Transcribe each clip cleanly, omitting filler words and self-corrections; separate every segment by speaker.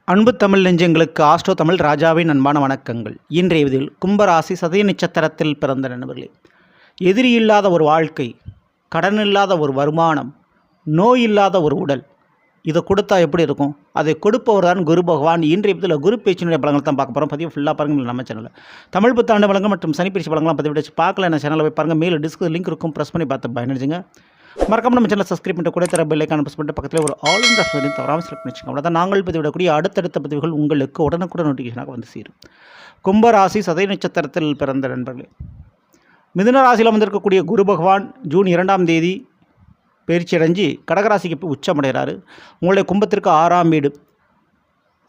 Speaker 1: அன்பு தமிழ் நெஞ்சங்களுக்கு ஆஸ்ட்ரோ தமிழ் ராஜாவின் அன்பான வணக்கங்கள். இன்றைய இதில் கும்பராசி சதய நட்சத்திரத்தில் பிறந்த நண்பர்களே, எதிரி இல்லாத ஒரு வாழ்க்கை, கடன் இல்லாத ஒரு வருமானம், நோய் இல்லாத ஒரு உடல், இதை கொடுத்தா எப்படி இருக்கும்? அதை கொடுப்பவர் தான் குரு பகவான். இன்றைய இதில் குரு பேச்சினுடைய பலங்கள் தான் பார்க்க போகிறோம். பதிவு ஃபுல்லாக பாருங்கள் நம்ம சேனலில். தமிழ் புத்தாண்டு பலங்கள் மற்றும் சனிப்பயிற்சி பலங்கள்லாம் பதிவு வச்சு பார்க்கல என்ன சேனலில் போய் பாருங்கள். மேலே டிஸ்கிரிப்ஷன் லிங்க் இருக்கும், ப்ரெஸ் பண்ணி பார்த்து பயனடைஞ்சுங்க. மறக்காம நம்ம சேனல் சப்ஸ்கிரைப் பண்ணிட்டு கூட தர பெல் ஐக்கான ப்ரெஸ் பண்ணிட்டு பக்கத்தில் ஒரு ஆல் இன் ஆப்ஷன் தவறாமல் செலக்ட் பண்ணி வச்சுக்கோங்க. அவ்வளோதான் நாங்கள் பதிவிடக்கூடிய அடுத்தடுத்த பதிவுகள் உங்களுக்கு உடனுக்குடன் நோட்டிஃபிகேஷனாக வந்து சேரும். கும்பராசி சதய நட்சத்திரத்தில் பிறந்த நண்பர்களே, மிதுன ராசியில் வந்திருக்கக்கூடிய குரு பகவான் ஜூன் 2ஆம் தேதி பயிற்சி அடைஞ்சு கடகராசிக்கு போய் உச்சமடைகிறாரு. உங்களுடைய கும்பத்திற்கு 6ஆம் வீடு,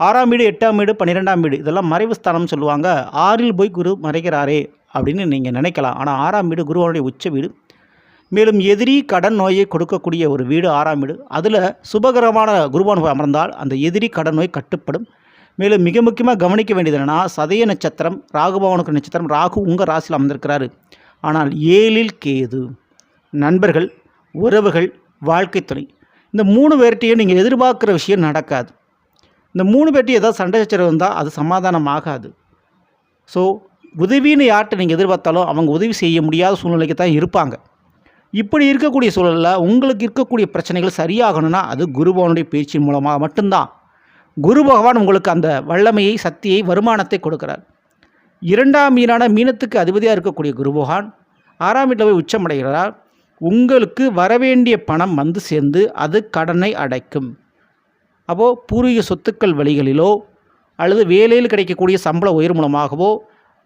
Speaker 1: 8ஆம் வீடு, 12ஆம் வீடு இதெல்லாம் மறைவு ஸ்தானம்னு சொல்லுவாங்க. 6இல் போய் குரு மறைகிறாரே அப்படின்னு நீங்கள் நினைக்கலாம். ஆனால் 6ஆம் வீடு குருவனுடைய உச்ச வீடு. மேலும் எதிரி கடன் நோயை கொடுக்கக்கூடிய ஒரு வீடு 6ஆம் வீடு. அதில் சுபகரமான குருவான் அமர்ந்தால் அந்த எதிரி கடன் நோய் கட்டுப்படும். மேலும் மிக முக்கியமாக கவனிக்க வேண்டியது என்னென்னா, சதய நட்சத்திரம் ராகுபவனுக்கு நட்சத்திரம். ராகு உங்கள் ராசியில் அமர்ந்திருக்கிறாரு. ஆனால் 7இல் கேது. நண்பர்கள், உறவுகள், வாழ்க்கை துணை, இந்த 3 பேர்ட்டையும் நீங்கள் எதிர்பார்க்குற விஷயம் நடக்காது. இந்த 3 பேர்ட்டையும் ஏதாவது சண்டை சச்சரவு இருந்தால் அது சமாதானம் ஆகாது. ஸோ உதவின்னு யார்கிட்ட நீங்கள் எதிர்பார்த்தாலும் அவங்க உதவி செய்ய முடியாத சூழ்நிலைக்கு தான் இருப்பாங்க. இப்படி இருக்கக்கூடிய சூழலில் உங்களுக்கு இருக்கக்கூடிய பிரச்சனைகள் சரியாகணும்னா அது குருபவனுடைய பயிற்சியின் மூலமாக மட்டும்தான். குரு பகவான் உங்களுக்கு அந்த வல்லமையை, சக்தியை, வருமானத்தை கொடுக்கிறார். 2ஆம் வீடான மீனத்துக்கு அதிபதியாக இருக்கக்கூடிய குரு பகவான் 6ஆம் வீட்டில் போய் உச்சமடைகிறார். உங்களுக்கு வரவேண்டிய பணம் வந்து சேர்ந்து அது கடனை அடைக்கும். அப்போது பூர்வீக சொத்துக்கள் வழிகளிலோ அல்லது வேலையில் கிடைக்கக்கூடிய சம்பள உயர் மூலமாகவோ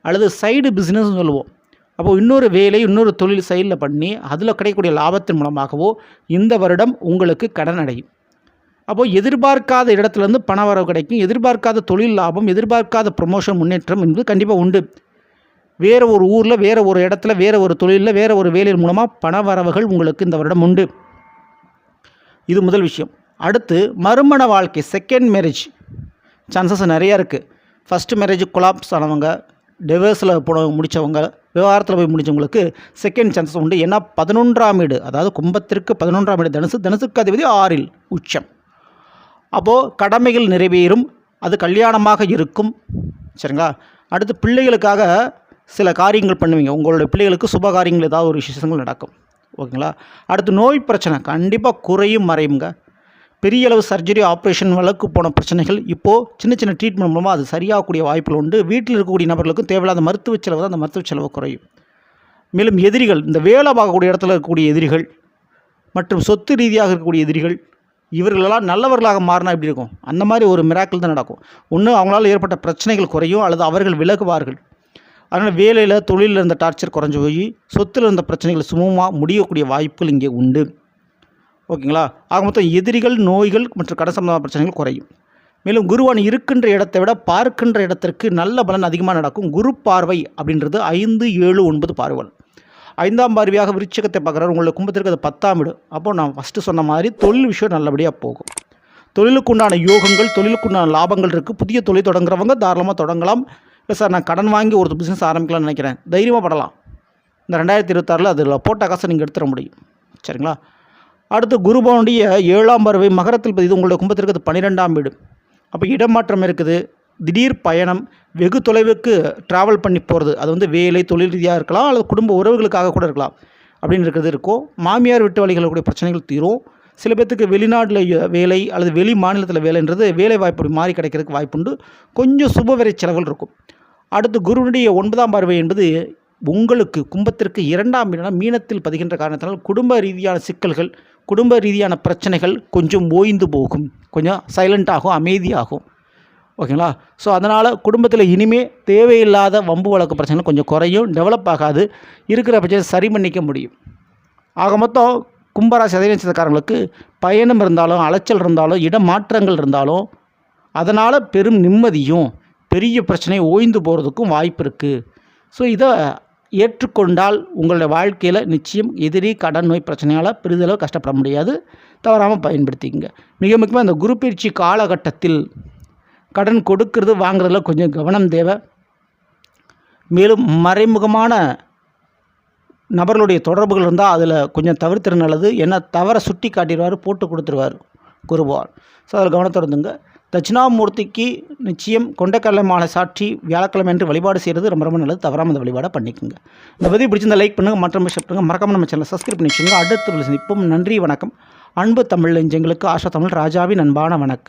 Speaker 1: அல்லது சைடு பிஸ்னஸ்னு சொல்லுவோம். அப்போது இன்னொரு வேலை, இன்னொரு தொழில் சைடில் பண்ணி அதில் கிடைக்கக்கூடிய லாபத்தின் மூலமாகவோ இந்த வருடம் உங்களுக்கு கடன் அடையும். அப்போது எதிர்பார்க்காத இடத்துலேருந்து பண வரவு கிடைக்கும். எதிர்பார்க்காத தொழில் லாபம், எதிர்பார்க்காத ப்ரொமோஷன், முன்னேற்றம் என்பது கண்டிப்பாக உண்டு. வேறு ஒரு ஊரில், வேறு ஒரு இடத்துல, வேறு ஒரு தொழிலில், வேறு ஒரு வேலையின் மூலமாக பண வரவுகள் உங்களுக்கு இந்த வருடம் உண்டு. இது முதல் விஷயம். அடுத்து மறுமண வாழ்க்கை, செகண்ட் மேரேஜ் சான்சஸ் நிறையா இருக்குது. ஃபஸ்ட்டு மேரேஜ் கொலாப்ஸ் ஆனவங்க, டிவோர்ஸில் முடித்தவங்க, விவகாரத்தில் போய் முடித்தவங்களுக்கு செகண்ட் சான்சஸ் உண்டு. ஏன்னா 11ஆம் வீடு, அதாவது கும்பத்திற்கு 11ஆம் வீடு தனுசுக்கு அதிபதி 6இல் உச்சம். அப்போது கடமைகள் நிறைவேறும், அது கல்யாணமாக இருக்கும். சரிங்களா? அடுத்து பிள்ளைகளுக்காக சில காரியங்கள் பண்ணுவீங்க. உங்களுடைய பிள்ளைகளுக்கு சுப காரியங்கள் ஏதாவது ஒரு விசேஷங்கள் நடக்கும். ஓகேங்களா? அடுத்து நோய் பிரச்சனை கண்டிப்பாக குறையும், மறையுங்க. பெரிய அளவு சர்ஜரி, ஆப்ரேஷன், வழக்கு போன பிரச்சனைகள் இப்போது சின்ன சின்ன ட்ரீட்மெண்ட் மூலமாக அது சரியாகக்கூடிய வாய்ப்புகள் உண்டு. வீட்டில் இருக்கக்கூடிய நபர்களுக்கும் தேவையில்லாத மருத்துவ செலவு தான் அந்த மருத்துவ செலவு குறையும். மேலும் எதிரிகள், இந்த வேலை பார்க்கக்கூடிய இடத்துல இருக்கக்கூடிய எதிரிகள் மற்றும் சொத்து ரீதியாக இருக்கக்கூடிய எதிரிகள், இவர்களெல்லாம் நல்லவர்களாக மாறினா எப்படி இருக்கும்? அந்த மாதிரி ஒரு மிராக்கிள் தான் நடக்கும். ஒன்று அவங்களால ஏற்பட்ட பிரச்சனைகள் குறையும், அல்லது அவர்கள் விலகுவார்கள். அதனால் வேலையில், தொழிலில் இருந்த டார்ச்சர் குறைஞ்சி போய் சொத்தில் இருந்த பிரச்சனைகள் சுமூகமாக முடியக்கூடிய வாய்ப்புகள் இங்கே உண்டு. ஓகேங்களா? ஆக மொத்தம் எதிரிகள், நோய்கள் மற்றும் கடன் சம்பந்தமான பிரச்சனைகள் குறையும். மேலும் குருவான் இருக்கின்ற இடத்தை விட பார்க்கின்ற இடத்திற்கு நல்ல பலன் அதிகமாக நடக்கும். குரு பார்வை அப்படின்றது 5, 7, 9 பார்வைகள். 5ஆம் பார்வையாக விருச்சிகத்தை பார்க்குறாரு. உங்களுடைய கும்பத்திற்கு அது 10ஆம் வீடு. அப்போது நான் ஃபஸ்ட்டு சொன்ன மாதிரி தொழில் விஷயம் நல்லபடியாக போகும். தொழிலுக்குண்டான யோகங்கள், தொழிலுக்குண்டான லாபங்கள் இருக்குது. புதிய தொழில் தொடங்குறவங்க தாராளமாக தொடங்கலாம். இல்லை சார் நான் கடன் வாங்கி ஒரு பிஸ்னஸ் ஆரம்பிக்கலாம்னு நினைக்கிறேன், தைரியமாக படலாம். இந்த 2026 அதில் போட்ட காசை நீங்கள் எடுத்துட முடியும். சரிங்களா? அடுத்து குருபவனுடைய 7ஆம் பார்வை மகரத்தில் பதிவு. உங்களுடைய கும்பத்திற்கு அது 12ஆம் வீடு. அப்போ இடமாற்றம் இருக்குது, திடீர் பயணம், வெகு தொலைவுக்கு ட்ராவல் பண்ணி போகிறது. அது வந்து வேலை, தொழில் ரீதியாக இருக்கலாம், அல்லது குடும்ப உறவுகளுக்காக கூட இருக்கலாம். அப்படின்னு இருக்கிறது இருக்கும். மாமியார் விட்டு வழிகளுடைய பிரச்சனைகள் தீரும். சில பேர்த்துக்கு வெளிநாட்டில் வேலை அல்லது வெளி மாநிலத்தில் வேலைன்றது வேலை வாய்ப்பு மாறி கிடைக்கிறதுக்கு வாய்ப்புண்டு. கொஞ்சம் சுபவிரை செலவுகள் இருக்கும். அடுத்து குருவனுடைய 9ஆம் பார்வை என்பது உங்களுக்கு கும்பத்திற்கு 2ஆம் வீடான மீனத்தில் பதிகின்ற காரணத்தினால் குடும்ப ரீதியான சிக்கல்கள், குடும்ப ரீதியான பிரச்சனைகள் கொஞ்சம் ஓய்ந்து போகும், கொஞ்சம் சைலண்ட்டாகும், அமைதியாகும். ஓகேங்களா? ஸோ அதனால் குடும்பத்தில் இனிமேல் தேவையில்லாத வம்பு வழக்கு பிரச்சனைகள் கொஞ்சம் குறையும், டெவலப் ஆகாது. இருக்கிற பிரச்சனை சரி பண்ணிக்க முடியும். ஆக மொத்தம் கும்பராசி சதய நட்சத்திரக்காரங்களுக்கு பயணம் இருந்தாலும், அலைச்சல் இருந்தாலும், இடமாற்றங்கள் இருந்தாலும் அதனால் பெரும் நிம்மதியும், பெரிய பிரச்சனை ஓய்ந்து போகிறதுக்கும் வாய்ப்பு இருக்குது. ஸோ இதை ஏற்றுக்கொண்டால் உங்களுடைய வாழ்க்கையில் நிச்சயம் எதிரி கடன் நோய் பிரச்சனையால் பெரிதளவு கஷ்டப்பட முடியாது. தவறாமல் பயன்படுத்திக்கங்க. மிக முக்கியமாக இந்த குரு பயிற்சி காலகட்டத்தில் கடன் கொடுக்கறது வாங்குறதுல கொஞ்சம் கவனம் தேவை. மேலும் மறைமுகமான நபர்களுடைய தொடர்புகள் இருந்தால் அதில் கொஞ்சம் தவிர்த்துறது நல்லது. ஏன்னா தவறை சுட்டி காட்டிடுவார், போட்டு கொடுத்துருவார் குருபவான். ஸோ அதில் கவனத்தை இருந்துங்க. தட்சிணாமூர்த்திக்கு நிச்சயம் கொண்டக்கடலை மாலை சாற்றி வியாழக்கிழமை என்று வழிபாடு செய்கிறது ரொம்ப ரொம்ப நல்லது. தவறாமல் இந்த வழிபாடை பண்ணிக்கோங்க. இந்த பதிவு பிடிச்சிருந்தா லைக் பண்ணுங்கள், மற்ற ஷேர் பண்ணுங்கள், மறக்காமல் நம்ம சேனலை சப்ஸ்கிரைப் பண்ணி வச்சுக்கோங்க. அடுத்த சந்திப்போம். நன்றி, வணக்கம். அன்பு தமிழ் நெஞ்சங்களுக்கு ஆஷா தமிழ் ராஜாவின் அன்பான வணக்கம்.